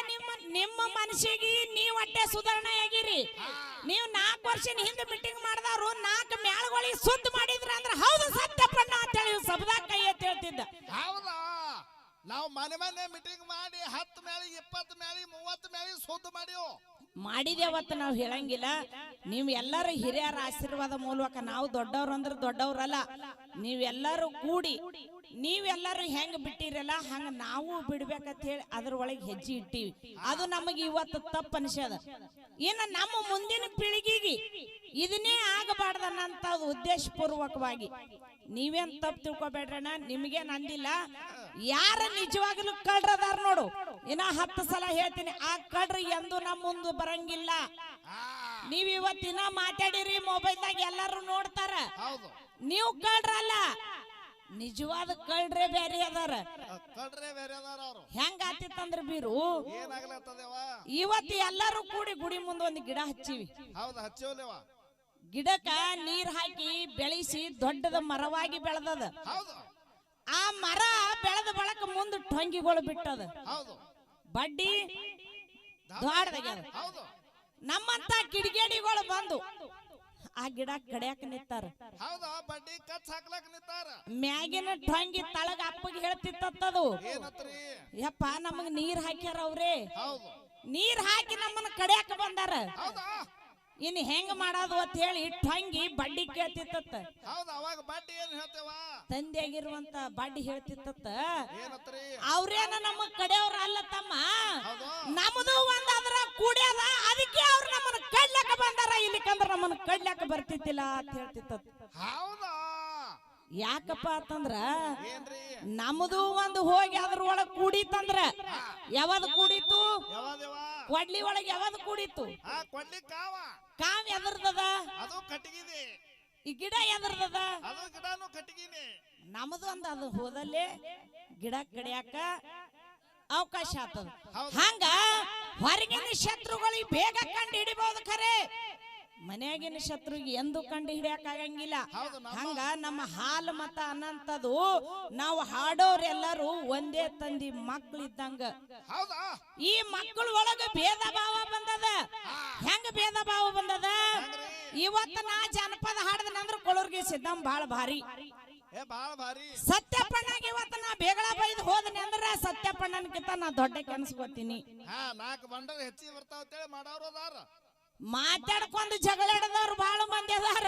Speaker 3: ನಿಮ್ಮ ಮನಸ್ಸಿಗೆ ನೀವು ಅಟ್ಟೆ ಸುಧಾರಣೆ ಆಗಿರಿ. ನೀವು 4 ವರ್ಷದ ಹಿಂದೆ ಮೀಟಿಂಗ್ ಮಾಡಿದವರು 4 ಮ್ಯಾಳಗಳಿಗೆ ಸುದ್ದ ಮಾಡಿದ್ರ ಅಂದ್ರೆ ಹೌದು ಸತ್ಯಪ್ಪಣ್ಣ ಅಂತ ಹೇಳಿ ಸಬದಾಗ ಕೈ ಎತ್ತಿ ಹೇಳ್ತಿದ್ದ.
Speaker 4: ಹೌದಾ? ನಾವು ಮನೆ ಮೀಟಿಂಗ್ ಮಾಡಿ 10 ಮ್ಯಾಳಿ 20 ಮ್ಯಾಳಿ 30 ಮ್ಯಾಳಿ ಸುದ್ದ
Speaker 3: ಮಾಡಿದೇವತ್ತ ನಾವು ಹೇಳಂಗಿಲ್ಲ. ನೀವು ಎಲ್ಲರೂ ಹಿರಿಯರ ಆಶೀರ್ವಾದ ಮೂಲಕ, ನಾವು ದೊಡ್ಡವ್ರು ಅಂದ್ರೆ ದೊಡ್ಡವ್ರಲ್ಲ, ನೀವೆಲ್ಲರೂ ಕೂಡಿ ನೀವೆಲ್ಲರೂ ಹೆಂಗ್ ಬಿಟ್ಟಿರಲ್ಲ ಹಂಗ ನಾವು ಬಿಡ್ಬೇಕಂತ ಹೇಳಿ ಅದ್ರೊಳಗೆ ಹೆಜ್ಜೆ ಇಟ್ಟಿವಿ. ಅದು ನಮಗೆ ಇವತ್ತು ತಪ್ಪು ಅನಿಸ್ಯದ. ಇನ್ನು ನಮ್ಮ ಮುಂದಿನ ಪೀಳಿಗೆಗೆ ಇದನ್ನೇ ಆಗಬಾರ್ದನ್ನಂತ ಉದ್ದೇಶ ಪೂರ್ವಕವಾಗಿ ನೀವೇನ್ ತಪ್ಪು ತಿಳ್ಕೊಬೇಡ್ರಣ್ಣ. ನಿಮಗೇನ್ ಅಂದಿಲ್ಲ. ಯಾರ ನಿಜವಾಗ್ಲೂ ಕಳ್ರದಾರ ನೋಡು, ಇನ್ನ 10 ಸಲ ಹೇಳ್ತೀನಿ, ಆ ಕಳ್ರಿ ಎಂದು ನಮ್ಮ ಮುಂದೆ ಬರಂಗಿಲ್ಲ. ನೀವ್ ಇವತ್ತಿನ ಮಾತಾಡಿರಿ, ಮೊಬೈಲ್ದಾಗ ಎಲ್ಲಾರು ನೋಡ್ತಾರ. ನೀವು ಕಳ್ರಲ್ಲ, ನಿಜವಾದ ಕಳ್ರೆ ಬೇರೆ ಅದಾರ. ಹೆಂಗ ಆತಿತ್ತಂದ್ರ ಬೀರು, ಇವತ್ತು ಎಲ್ಲಾರು ಕೂಡಿ ಗುಡಿ ಮುಂದೆ ಒಂದು ಗಿಡ ಹಚ್ಚಿವಿ. ಗಿಡಕ್ಕ ನೀರ್ ಹಾಕಿ ಬೆಳೆಸಿ ದೊಡ್ಡದ ಮರವಾಗಿ ಬೆಳೆದದ. ಆ ಮರ ಬೆಳೆದ ಬಳಕ ಮುಂದೆ ಟೊಂಗಿಗಳು ಬಿಟ್ಟದ, ಬಡ್ಡಿ ದೊಡ್ಡದಾಗ್ಯದ. ನಮ್ಮಂತ ಕಿಡಿಗೇಡಿಗಳು ಬಂದು ಆ ಗಿಡ ಕಡಿಯಾಕ ನಿಂತಾರ. ಮ್ಯಾಗಿನ ಟೊಂಗಿ ತಳಗ ಅಪ್ಪಗೆ ಹೇಳ್ತಿತ್ತದು, ಯಪ್ಪ ನಮಗ್ ನೀರ್ ಹಾಕ್ಯಾರ ಅವ್ರೆ, ನೀರ್ ಹಾಕಿ ನಮ್ಮನ್ನ ಕಡಿಯಾಕ ಬಂದಾರ. ಇನ್ ಹೆಂಗ್ ಮಾಡೋದು ಅಂತ ಹೇಳಿ ಟಂಗಿ ಬಡ್ಡಿ ಕೇಳ್ತಿತ್ತ.
Speaker 4: ಹೌದು, ಅವಾಗ ಬಡ್ಡಿ ಏನ್ ಹೇಳ್ತೇವ?
Speaker 3: ತಂದೆಯಾಗಿರುವಂತ ಬಡ್ಡಿ ಹೇಳ್ತಿತ್ತ.
Speaker 4: ಏನತ್ರಿ?
Speaker 3: ಅವ್ರೇನ ನಮ್ಮ ಕಡೆಯವ್ರ ಅಲ್ಲ ತಮ್ಮ,
Speaker 4: ಹೌದು,
Speaker 3: ನಮ್ದು ಒಂದಾದ್ರ ಕೂಡ್ಯದ, ಅದಕ್ಕೆ ಅವ್ರು ನಮ್ಮನ್ನ ಕಡ್ಲಕ್ಕ ಬಂದಾರ, ಇಲ್ಲಿಕಂದ್ರ ನಮ್ಮನ್ನ ಕಡ್ಲಕ್ಕ ಬರ್ತಿದ್ದಿಲ್ಲ ಅಂತ ಹೇಳ್ತಿತ್ತ.
Speaker 4: ಹೌದಾ?
Speaker 3: ಯಾಕಪ್ಪ ಅಂತಂದ್ರ
Speaker 4: ಏನ್ರಿ?
Speaker 3: ನಮ್ದು ಒಂದು ಹೋಗಿ ಅದ್ರೊಳಗ್ ಕೂಡಿತಂದ್ರ ಯಾವ್ದು ಕೂಡಿತು?
Speaker 4: ಯಾವ್ದೇವ?
Speaker 3: ಕೊಡ್ಲಿ ಒಳಗೆ ಯಾವ್ದು ಕೂಡಿತು?
Speaker 4: ಕೊಡ್ಲಿ ಕಾವ.
Speaker 3: ಕಾವ್ ಎದರ್ದದ?
Speaker 4: ಅದು ಕಟ್ಟಿಗಿದೆ.
Speaker 3: ಈ ಗಿಡ ಎದರ್ದದ?
Speaker 4: ಅದು ಗಿಡನು ಕಟ್ಟಿಗಿನೇ.
Speaker 3: ನಮ್ದು ಒಂದ್ ಅದು ಹೋದಲ್ಲೇ ಗಿಡ ಕಡಿಯಾಕ ಅವಕಾಶ ಆಗ್ತದ.
Speaker 4: ಹೌದು.
Speaker 3: ಹಂಗ ಹೊರಗಿನ ಶತ್ರುಗಳಿಗೆ ಬೇಗ ಕಂಡು ಹಿಡಿಬಹುದು, ಖರೆ ಮನೆಯಾಗಿನ ಶತ್ರುಗೆ ಎಂದು ಕಂಡು ಹಿಡಿಯಕ್ ಆಗಂಗಿಲ್ಲ.
Speaker 4: ಹೌದು,
Speaker 3: ಹಂಗ ನಮ್ಮ ಹಾಲು ಮತ ಅನ್ನಂತದು ನಾವು ಹಾಡೋರೆಲ್ಲರೂ ಒಂದೇ ತಂದಿ ಮಕ್ಳಿದ್ದಂಗ.
Speaker 4: ಹೌದಾ?
Speaker 3: ಈ ಮಕ್ಕಳ ಒಳಗ ಭೇದ ಭಾವ ಬಂದದ. ಹೆಂಗ ಭೇದ ಭಾವ ಬಂದದ? ಇವತ್ತ ನಾ ಜನಪದ ಹಾಡದನಂದ್ರ ಕೊಳೂರ್ಗೆ ಸಿದ್ದಂ ಬಾಳ ಭಾರಿ,
Speaker 4: ಬಾಳ ಭಾರಿ.
Speaker 3: ಸತ್ಯಪ್ಪಣ್ಣಗೆ ಇವತ್ತ ನಾ ಬೇಗಳ ಬೈದ್ ಹೋದನಿ ಅಂದ್ರ ಸತ್ಯಪ್ಪಣ್ಣನ್ಕಿಂತ ನಾ ದೊಡ್ಡ ಕೆನ್ಸ್ಕೊತೀನಿ.
Speaker 4: 4 ಬಂಡಲ್ ಹೆಚ್ಚಿಗೆ ಬರ್ತಾವ ಅಂತೇಳಿ ಮಾಡವ್ರು ಅದಾರ.
Speaker 3: ಮಾತಾಡ್ಕೊಂಡು ಜಗಳಾಡದವ್ರು ಬಾಳ ಮಂದಿ ಅದಾರ.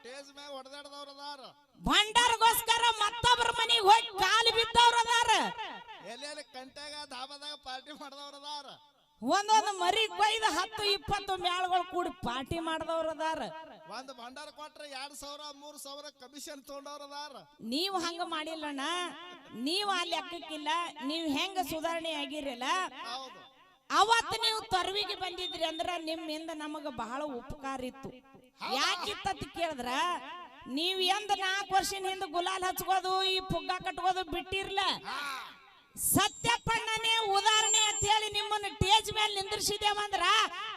Speaker 4: ಟೇಜ್ ಮ್ಯಾಗ ಹೊಡೆದಾಡದವ್ರು ಅದಾರ.
Speaker 3: ಭಂಡಾರಗೋಸ್ಕರ ಮತ್ತೊಬ್ಬರ ಮನೆಗೆ ಹೋಗಿ ಕಾಲು ಬಿದ್ದವ್ರು ಅದಾರ.
Speaker 4: ಎಲ್ಲೆಲ್ಲಿ ಕಂಟ್ಯಾಗ ಧಾಬಾದಾಗ ಪಾರ್ಟಿ ಮಾಡಿದವ್ರು ಅದಾರ.
Speaker 3: ಒಂದೊಂದು ಮರಿ ಕೊಯ್ದು 10-20 ಮ್ಯಾಳ್ಗಳು ಕೂಡಿ ಪಾರ್ಟಿ ಮಾಡಿದವ್ರು ಅದಾರ.
Speaker 4: ಒಂದು ಭಂಡಾರ ಕೊಟ್ರೆ 2,000-3,000 ಕಮಿಷನ್ ತಗೊಂಡವ್ರು ಅದಾರ.
Speaker 3: ನೀವು ಹಂಗ ಮಾಡಿಲ್ಲಣ್ಣ, ನೀವು ಅಲ್ಲಿ ಲೆಕ್ಕಕ್ಕಿಲ್ಲ. ನೀವು ಹೆಂಗ ಸುಧಾರಣೆ ಆಗಿರಲ್ಲ,
Speaker 4: ಹೌದು,
Speaker 3: ಅವತ್ತು ನೀವು ತೊರವಿಗೆ ಬಂದಿದ್ರಿ ಅಂದ್ರ ನಿಮ್ಮಿಂದ ನಮಗ ಬಹಳ ಉಪಕಾರ ಇತ್ತು. ಯಾಕಿತ್ತ ಕೇಳಿದ್ರ, ನೀವ್ ಎಂದ 4 ವರ್ಷದ ಹಿಂದ ಗುಲಾಲ್ ಹಚ್ಕೋದು ಈ ಪುಗ್ಗ ಕಟ್ಕೋದು ಬಿಟ್ಟಿರ್ಲ. ಸತ್ಯಪ್ಪಣ್ಣನೇ ಉದಾಹರಣೆ ಅಂತ ಹೇಳಿ ನಿಮ್ಮನ್ನ ಟೇಜ್ ಮೇಲೆ ನಿಂದ್ರಿಸಿದೇವಂದ್ರ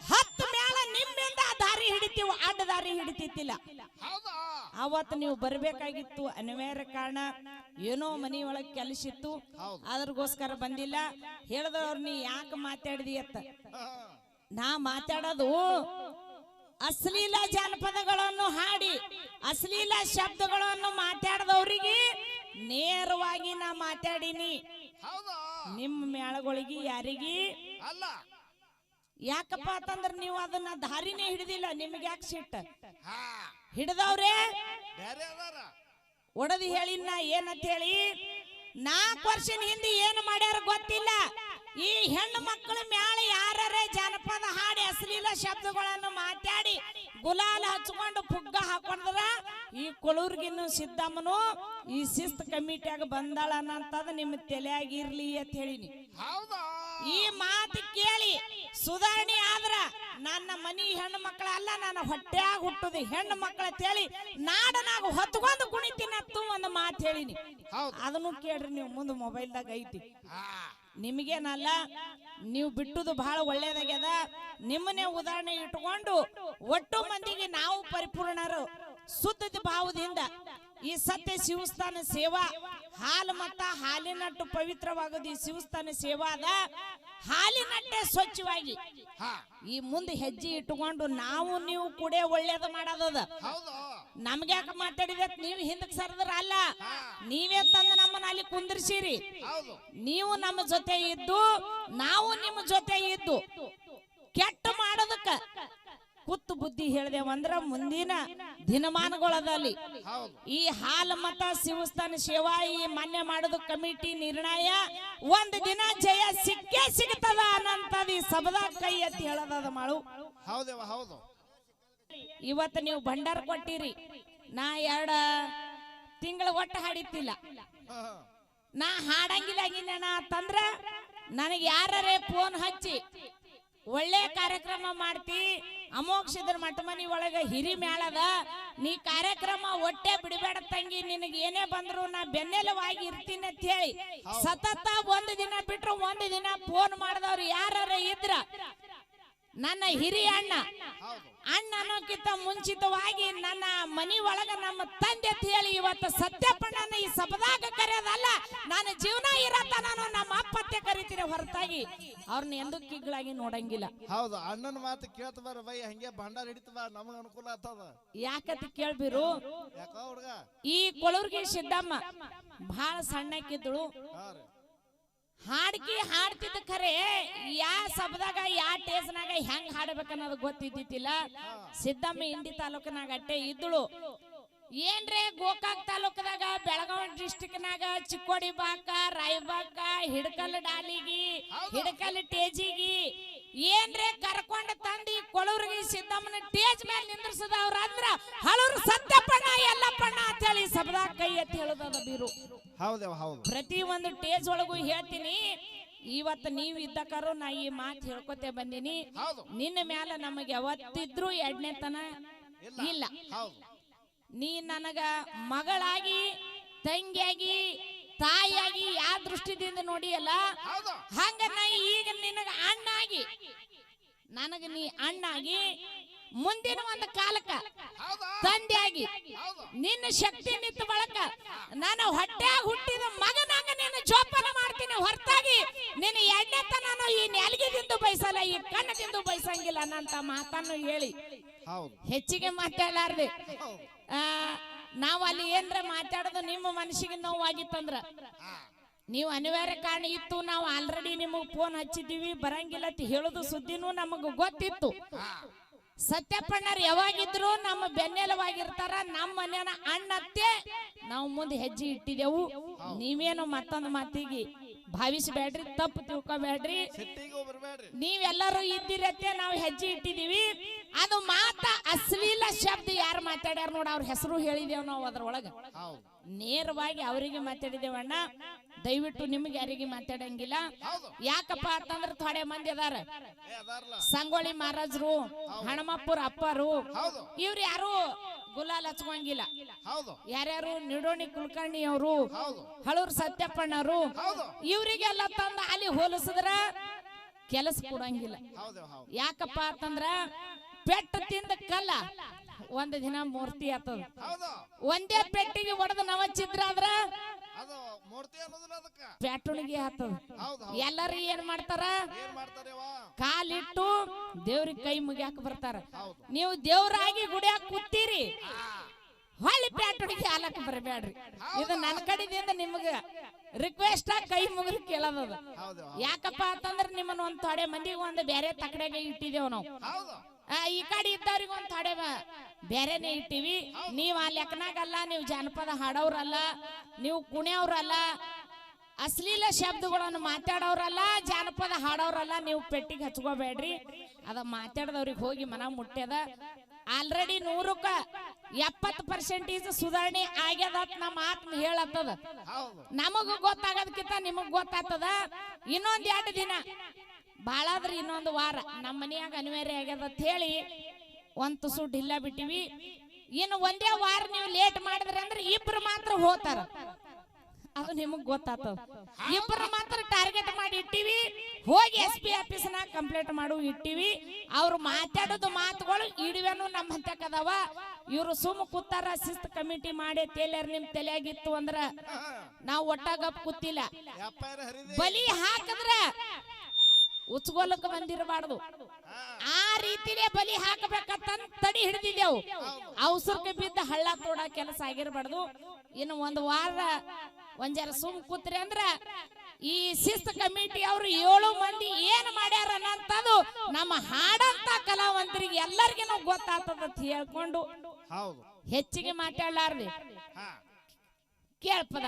Speaker 3: 10 ಮ್ಯಾಲ ನಿಮ್ಮಿಂದ ದಾರಿ ಹಿಡಿತೀವಿ, ಅಡ್ಡ ದಾರಿ ಹಿಡಿತಿತ್ತಿಲ್ಲ.
Speaker 4: ಹೌದಾ?
Speaker 3: ಅವತ್ತು ನೀವು ಬರ್ಬೇಕಾಗಿತ್ತು, ಅನಿವಾರ್ಯ ಕಾರಣ ಏನೋ ಮನಿ ಒಳಗ್ ಕೆಲಸ ಇತ್ತು, ಅದ್ರಗೋಸ್ಕರ ಬಂದಿಲ್ಲ. ಹೇಳಿದವ್ರು ನೀ ಯಾಕೆ ಮಾತಾಡಿದಿ ಅಂತ. ನಾ ಮಾತಾಡೋದು ಅಶ್ಲೀಲ ಜಾನಪದಗಳನ್ನು ಹಾಡಿ ಅಶ್ಲೀಲ ಶಬ್ದಗಳನ್ನು ಮಾತಾಡದವ್ರಿಗೆ ನೇರವಾಗಿ ನಾ ಮಾತಾಡಿನಿ. ನಿಮ್ಮ ಮೇಳಗಳಿಗೆ ಯಾರಿಗಿ
Speaker 4: ಅಲ್ಲ.
Speaker 3: ಯಾಕಪ್ಪ ಅಂತಂದ್ರ ನೀವು ಅದನ್ನ ದಾರಿನೇ ಹಿಡಿದಿಲ್ಲ. ನಿಮ್ಗೆ ಯಾಕೆ ಸಿಟ್ಟ? ಹಿಡಿದವ್ರೆ ಒಡದಿ ಹೇಳಿನ ಏನಂತ ಹೇಳಿ 4 ವರ್ಷದ ಹಿಂದೆ ಏನು ಮಾಡ್ಯಾರ ಗೊತ್ತಿಲ್ಲ. ಈ ಹೆಣ್ಣು ಮಕ್ಕಳ ಮ್ಯಾಲ ಯಾರೇ ಜಾನಪದ ಹಾಡಿ ಅಶ್ಲೀಲ ಶಬ್ದಗಳನ್ನು ಮಾತಾಡಿ ಗುಲಾಲ ಹಚ್ಕೊಂಡು ಪುಗ್ಗ ಹಾಕೊಂಡ್ರ ಈ ಕೊಳೂರ್ಗಿನ್ನು ಸಿದ್ದಮ್ಮನು ಈ ಶಿಸ್ತು ಕಮಿಟಿಯಾಗ ಬಂದಾಳ ಅನ್ನಂತದ ನಿಮ್ಮ ತಲೆಯಾಗಿರ್ಲಿ ಅಂತ ಹೇಳಿನಿ. ಈ ಮಾತು ಕೇಳಿ ಸುಧಾರಣೆ ಆದ್ರ ನನ್ನ ಮನಿ ಹೆಣ್ಣು ಮಕ್ಕಳ ಅಲ್ಲ, ನನ್ನ ಹೊಟ್ಟೆಯಾಗ ಹುಟ್ಟುದು ಹೆಣ್ಣು ಮಕ್ಕಳ ತೇಳಿ ನಾಡನಾಗ ಹೊತ್ಕೊಂಡು ಕುಣಿತೀನತ್ತು ಒಂದು ಮಾತು ಹೇಳಿನಿ. ಅದನ್ನು ಕೇಳ್ರಿ ನೀವು, ಮುಂದೆ ಮೊಬೈಲ್ದಾಗ ಐತಿ. ನಿಮಗೇನಲ್ಲ, ನೀವು ಬಿಟ್ಟುದು ಬಹಳ ಒಳ್ಳೇದಾಗ್ಯದ. ನಿಮ್ಮನ್ನೇ ಉದಾಹರಣೆ ಇಟ್ಕೊಂಡು ಒಟ್ಟು ಮಂದಿಗೆ ನಾವು ಪರಿಪೂರ್ಣರು ಶುದ್ಧ ಭಾವದಿಂದ ಈ ಸತ್ಯ ಶಿವಸ್ಥಾನ ಸೇವಾ ಹಾಲು ಮತ್ತ ಹಾಲಿನಟ್ಟು ಪವಿತ್ರವಾಗೋದು ಈ ಶಿವಸ್ಥಾನ ಸೇವಾದ ಹಾಲಿನಟ್ಟೆ ಸ್ವಚ್ಛವಾಗಿ ಈ ಮುಂದೆ ಹೆಜ್ಜೆ ಇಟ್ಟುಕೊಂಡು ನಾವು ನೀವು ಕೂಡ ಒಳ್ಳೇದು ಮಾಡೋದದ. ನಮ್ಗ್ಯಾಕ ಮಾತಾಡಿದ ನೀವು ಹಿಂದಕ್ಕೆ ಸರದ್ರ ಅಲ್ಲ, ನೀವೇ ತಂದು ನಮ್ಮನ್ನ ಅಲ್ಲಿ ಕುಂದಿರ್ಸಿರಿ. ನೀವು ನಮ್ಮ ಜೊತೆ ಇದ್ದು ನಾವು ನಿಮ್ಮ ಜೊತೆ ಇದ್ದು ಕೆಟ್ಟ ಮಾಡೋದಕ್ಕ ಕುತ್ತು ಬುದ್ಧಿ ಹೇಳ್ದೇವಂದ್ರ ಮುಂದಿನ ದಿನಮಾನಗಳದಲ್ಲಿ ಈ ಹಾಲು ಮತ ಶಿವಸ್ಥಾನ ಸೇವಾ ಈ ಮಾನ್ಯ ಮಾಡೋದು ಕಮಿಟಿ ನಿರ್ಣಯ ಒಂದು ದಿನ ಜಯ ಸಿಕ್ಕೇ ಸಿಗ್ತದ ಅನ್ನಂತದ ಈ ಸಬದ ಕೈ ಎತ್ತಿ ಹೇಳದ ಮಾಡು. ಇವತ್ತು ನೀವು ಭಂಡಾರ ಕೊಟ್ಟಿರಿ, ನಾ 2 ತಿಂಗಳ ಒಟ್ಟು ಹಾಡಿತ್ತಿಲ್ಲ. ನಾ ಹಾಡಂಗಿಲ್ಲ ಅಂತಂದ್ರ ನನಗೆ ಯಾರೇ ಫೋನ್ ಹಚ್ಚಿ ಒಳ್ಳೆ ಕಾರ್ಯಕ್ರಮ ಮಾಡ್ತಿ, ಅಮೋಕ್ಷದ್ರ ಮಠ ಮನಿ ಒಳಗ ಹಿರಿ ಮ್ಯಾಳದ, ನೀ ಕಾರ್ಯಕ್ರಮ ಒಟ್ಟೆ ಬಿಡಬೇಡ ತಂಗಿ, ನಿನಗೆ ಏನೇ ಬಂದ್ರು ನಾ ಬೆನ್ನೆಲುವಾಗಿ ಇರ್ತೀನಿ ಅಂತ ಹೇಳಿ ಸತತ 1 ದಿನ ಬಿಟ್ರು 1 ದಿನ ಫೋನ್ ಮಾಡಿದವ್ರು ಯಾರ ಇದ್ರ ನನ್ನ ಹಿರಿಯ ಅಣ್ಣ ಅನ್ನೋಕ್ಕಿಂತ ಮುಂಚಿತವಾಗಿ ನನ್ನ ಮನಿ ಒಳಗ ನಮ್ಮ ತಂದೆ ಅಂತ ಹೇಳಿ ಇವತ್ತು ಸತ್ಯಪ್ಪಣ್ಣನ ಈ ಸಭದಾಗ ಕರೆಯೋದಲ್ಲ, ನಾನು ಜೀವನ ಇರತ್ತ ನಾನು ನಮ್ಮ ಅಪ್ಪತ್ತೆ ಕರಿತೀನಿ ಹೊರತಾಗಿ ಅವ್ರನ್ನ ಎಂದೂ ಕಿಗ್ಗಳಾಗಿ ನೋಡಂಗಿಲ್ಲ.
Speaker 4: ಹೌದು, ಅಣ್ಣನ ಮಾತು ಕೇಳ್ತ ಬರ ಬೈ, ಹಂಗೆ ಭಂಡಾರ ಹಿಡಿತದ, ನಮಗ ಅನುಕೂಲ ಆಗ್ತದ.
Speaker 3: ಯಾಕತಿ ಕೇಳ್ಬಿರು,
Speaker 4: ಹುಡುಗ
Speaker 3: ಈ ಕೊಳೂರ್ಗಿ ಸಿದ್ದಮ್ಮ ಬಹಳ ಸಣ್ಣಕ್ಕಿದ್ದಳು. ಹಾಡ್ಕಿ ಹಾಡ್ತಿದ್ದ ಖರೆ ಯಾ ಸಬ್ದಾಗ ಯಾ ಟೇಸ್ನಾಗ ಹೆಂಗ್ ಹಾಡ್ಬೇಕನ್ನೋದು ಗೊತ್ತಿದ್ದಿತ್ತಿಲ್ಲ. ಸಿದ್ದಮ್ಮ ಇಂಡಿ ತಾಲೂಕಿನಾಗ ಅಟ್ಟೆ ಇದ್ದಳು. ಏನ್ರೆ ಗೋಕಾಕ್ ತಾಲೂಕದಾಗ ಬೆಳಗಾವಿ ಡಿಸ್ಟಿಕ್ನಾಗ ಚಿಕ್ಕೋಡಿ ಬಾಕ ರಾಯಬಾಕ ಹಿಡಕಲ್ ಡಾಲಿಗಿ ಹಿಡಕಲ್ ಟೇಜಿಗಿ ಏನ್ರೆ ಕರ್ಕೊಂಡ ತಂದಿ ಕೊಳೂರಿಗೆ ಸಿದ್ದಮ್ಮನ ಟೇಜ್ ಮೇಲೆ ನಿಂದ್ರಿಸದವ್ರ ಅಂದ್ರ ಹಳೂರು ಸತ್ಯಪಣ್ಣ ಎಲ್ಲಪ್ಪಣ್ಣ ಅಂತ ಹೇಳಿ ಸಬ್ದಾಗ ಕೈ ಎತ್ತಿ ಹೇಳೋದದ ಬೀರು. ಪ್ರತಿ ಒಂದು ಟೇಜ್ ಒಳಗೂ ಹೇಳ್ತೀನಿ. ಇವತ್ತು ನೀವು ಇದ್ದಕಾರು ನಾ ಈ ಮಾತು ಹೇಳ್ಕೊತೆ ಬಂದೀನಿ. ನಿನ್ನ ಮ್ಯಾಲ ನಮಗೆ ಯಾವತ್ತಿದ್ರು ಎಡ್ನೆತನ ಇಲ್ಲ. ನೀ ನನಗ ಮಗಳಾಗಿ ತಂಗಿಯಾಗಿ ತಾಯಿಯಾಗಿ ಯಾವ ದೃಷ್ಟಿದಿಂದ ನೋಡಿಯಲ್ಲ ಹಂಗ ನಾ ಈಗ ನಿನಗ ಅಣ್ಣಾಗಿ ನನಗ ನೀ ಅಣ್ಣಾಗಿ ಮುಂದಿನ ಒಂದು ಕಾಲಕ್ಕ ತಂದೆಯಾಗಿ ನಿನ್ನ ಶಕ್ತಿ ನಿಂತ ಬಳಕ ನಾನು ಹೊಟ್ಟೆಯಾಗ ಹುಟ್ಟಿದ ಮಗನಾಗ ನಿನ್ನ ಜೋಪಾನ ಮಾಡ್ತೀನಿ ಹೊರತಾಗಿ ನಿನ್ನ ಎಣ್ಣೆತ್ತ ನಾನು ಈ ನೆಲಗಿದಿಂದ ಬಯಸಲ್ಲ, ಈ ಕಣ್ಣದಿಂದ ಬಯಸಂಗಿಲ್ಲ ಅನ್ನಂತ ಮಾತನ್ನು ಹೇಳಿ ಹೆಚ್ಚಿಗೆ ಮಾತಾಡಲಾರ್ದೆ ನಾವ್ ಅಲ್ಲಿ ಏನ್ರ ಮಾತಾಡೋದು ನಿಮ್ಮ ಮನಸ್ಸಿಗೆ ನೋವಾಗಿತ್ತಂದ್ರ ನೀವು ಅನಿವಾರ್ಯ ಕಾರಣ ಇತ್ತು. ನಾವು ಆಲ್ರೆಡಿ ನಿಮಗ್ ಫೋನ್ ಹಚ್ಚಿದ್ದೀವಿ ಬರಂಗಿಲ್ಲ ಅಂತ ಹೇಳುದು ಸುದ್ದಿನೂ ನಮಗ ಗೊತ್ತಿತ್ತು. ಸತ್ಯಪ್ಪಣ್ಣರು ಯಾವಾಗಿದ್ರು ನಮ್ಮ ಬೆನ್ನೆಲುವಾಗಿರ್ತಾರ. ನಮ್ಮ ಮನೆಯ ಅಣ್ಣತ್ತೆ ನಾವು ಮುಂದೆ ಹೆಜ್ಜೆ ಇಟ್ಟಿದೆವು. ನೀವೇನು ಮತ್ತೊಂದು ಮಾತಿಗೆ ಭಾವಿಸಬೇಡ್ರಿ, ತಪ್ಪು ತಿಳ್ಕೊಬೇಡ್ರಿ. ನೀವೆಲ್ಲರೂ ಇದ್ದಿರತ್ತೆ ನಾವು ಹೆಜ್ಜೆ ಇಟ್ಟಿದೀವಿ. ಅದು ಮಾತ ಅಶ್ಲೀಲ ಶಬ್ದ ಯಾರು ಮಾತಾಡ್ಯಾರ ನೋಡ ಅವ್ರ ಹೆಸರು ಹೇಳಿದೇವ್ ನಾವು ಅದ್ರೊಳಗ ನೇರವಾಗಿ ಅವರಿಗೆ ಮಾತಾಡಿದೇವಣ್ಣ. ದಯವಿಟ್ಟು ನಿಮ್ಗೆ ಯಾರಿಗೆ ಮಾತಾಡಂಗಿಲ್ಲ. ಯಾಕಪ್ಪ ಅಂತಂದ್ರೆ ಥೋಡೆ ಮಂದಿ ಅದಾರ, ಸಂಗೊಳ್ಳಿ ಮಹಾರಾಜರು, ಹಣಮಪ್ಪರ ಅಪ್ಪರು, ಇವ್ರು ಯಾರು ಗುಲಾಲ್ ಹಚ್ಕೊಂಗಿಲ್ಲ. ಯಾರ್ಯಾರು ನಿಡೋಣಿ ಕುಲಕರ್ಣಿ ಅವರು, ಹಳೂರು ಸತ್ಯಪ್ಪಣ್ಣವರು, ಇವ್ರಿಗೆಲ್ಲ ತಂದ ಅಲ್ಲಿ ಹೋಲಿಸಿದ್ರ ಕೆಲಸ ಕೊಡಂಗಿಲ್ಲ. ಯಾಕಪ್ಪ ಅಂತಂದ್ರ ಪೆಟ್ಟು ತಿಂದ ಕಲ್ಲ ಒಂದ್ ದಿನ ಮೂರ್ತಿ ಆತದ. ಒಂದೇ ಪೆಟ್ಟಿಗೆ ಹೊಡೆದ ನವಚಿದ್ರ ಆದ್ರ ಪೆಟ್ಟುಣಿಗೆ ಆತದ. ಎಲ್ಲರೂ ಏನ್ ಮಾಡ್ತಾರ, ಕಾಲಿಟ್ಟು ದೇವ್ರಿಗೆ ಕೈ ಮುಗಿಯಾಕ ಬರ್ತಾರ. ನೀವು ದೇವ್ರಾಗಿ ಗುಡಿಯಾಕ ಕೂತೀರಿ, ಹೊಳ್ಳಿ ಪೆಟ್ಟುಣಿಗೆ ಹಾಲಕ್ ಬರಬೇಡ್ರಿ. ಇದು ನನ್ನ ಕಡೆದಿಂದ ನಿಮ್ಗ ರಿಕ್ವೆಸ್ಟ್ ಕೈ ಮುಗಿದು ಕೇಳೋದ. ಯಾಕಪ್ಪ ಅಂತಂದ್ರ ನಿಮ್ಮನ್ನ ಒಂದ್ ಥೋಡೆ ಮಂದಿಗೆ ಒಂದು ಬೇರೆ ತಕಡೆಗೆ ಇಟ್ಟಿದೇವ್ ನಾವು. ಈ ಕಡೆ ಇದ್ದವ್ರಿಗೆ ಒಂದ್ ಥೋಡೆ ಬೇರೆನೆ ಇಟ್ಟಿವಿ. ನೀವ್ ಆ ಲೆಕ್ಕನಾಗಲ್ಲ, ನೀವು ಜಾನಪದ ಹಾಡೋರಲ್ಲ, ನೀವು ಕುಣಿಯವ್ರಲ್ಲ, ಅಶ್ಲೀಲ ಶಬ್ದಗಳನ್ನು ಮಾತಾಡೋರಲ್ಲ, ಜಾನಪದ ಹಾಡೋರಲ್ಲ. ನೀವು ಪೆಟ್ಟಿಗೆ ಹಚ್ಕೋಬೇಡ್ರಿ. ಅದ ಮಾತಾಡದವ್ರಿಗೆ ಹೋಗಿ ಮನ ಮುಟ್ಟ್ಯದ. ಆಲ್ರೆಡಿ 100ಕ್ಕ 70% ಸುಧಾರಣೆ ಆಗ್ಯದ ನಮ್ಮ ಆತ್ಮ ಹೇಳತ್ತದ. ನಮಗ ಗೊತ್ತಾಗೋದಕ್ಕಿಂತ ನಿಮಗ್ ಗೊತ್ತಾಗ್ತದ. ಇನ್ನೊಂದ್ 2 ದಿನ ಬಾಳಾದ್ರೆ ಇನ್ನೊಂದು ವಾರ ನಮ್ಮ ಮನೆಯಾಗ ಅನಿವಾರ್ಯ ಆಗ್ಯದ ಅಂತ ಹೇಳಿ ಒಂದ್ ತುಸು ಢಿಲ್ಲ ಬಿಟ್ಟಿವಿ. ಇನ್ನು ಒಂದೇ ವಾರ ನೀವು ಲೇಟ್ ಮಾಡಿದ್ರಿ ಅಂದ್ರೆ ಇಬ್ರು ಮಾತ್ರ ಹೋತಾರ. ಅದು ನಿಮಗ್ ಗೊತ್ತಾಗ್ತದ. ಇಬ್ಬರು ಮಾತ್ರ ಟಾರ್ಗೆಟ್ ಮಾಡಿ ಇಟ್ಟಿವಿ. ಹೋಗಿ SP ಆಫೀಸ್ನಾಗ ಕಂಪ್ಲೇಂಟ್ ಮಾಡು ಇಟ್ಟಿವಿ. ಅವ್ರು ಮಾತಾಡೋದು ಮಾತುಗಳು ಇಡುವೇನು ನಮ್ಮ ಹಂತಕ್ಕದವ. ಇವ್ರು ಸುಮ್ಮ ಕೂತಾರ, ಶಿಸ್ತು ಕಮಿಟಿ ಮಾಡಿ ತೇಲ್ಯಾರ ನಿಮ್ ತಲೆಯಾಗಿತ್ತು ಅಂದ್ರ ನಾವು ಒಟ್ಟಾಗಪ್ ಕೂತಿಲ್ಲ. ಬಲಿ ಹಾಕದ್ರ ಉಚ್ಗೋಲಕ್ಕ ಬಂದಿರಬಾರ್ದು. ಆ ರೀತಿಲೇ ಬಲಿ ಹಾಕಬೇಕಂತ ತಡಿ ಹಿಡಿದಿದ್ದೆವು. ಅವಸರಕ್ಕೆ ಬಿದ್ದ ಹಳ್ಳ ತೋಡ ಕೆಲಸ ಆಗಿರಬಾರ್ದು. ಇನ್ನು ಒಂದು ವಾರ ಒಂಜಾರ ಸುಮ್ ಕೂತ್ರಿ ಅಂದ್ರ ಈ ಶಿಸ್ತು ಕಮಿಟಿ ಅವರು 7 ಮಂದಿ ಏನ್ ಮಾಡ್ಯಾರ ಅನ್ನಂತದು ನಮ್ಮ ಹಾಡಂತ ಕಲಾವಂತರಿಗೆ ಎಲ್ಲರಿಗೂ ಗೊತ್ತಾಗ್ತದ ಅಂತ ಹೇಳ್ಕೊಂಡು ಹೆಚ್ಚಿಗೆ ಮಾತಾಡ್ಲಾರ್ದೆ ಕೇಳ್ಪದ.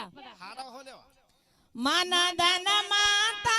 Speaker 3: ಮನದನ ಮಾತಾ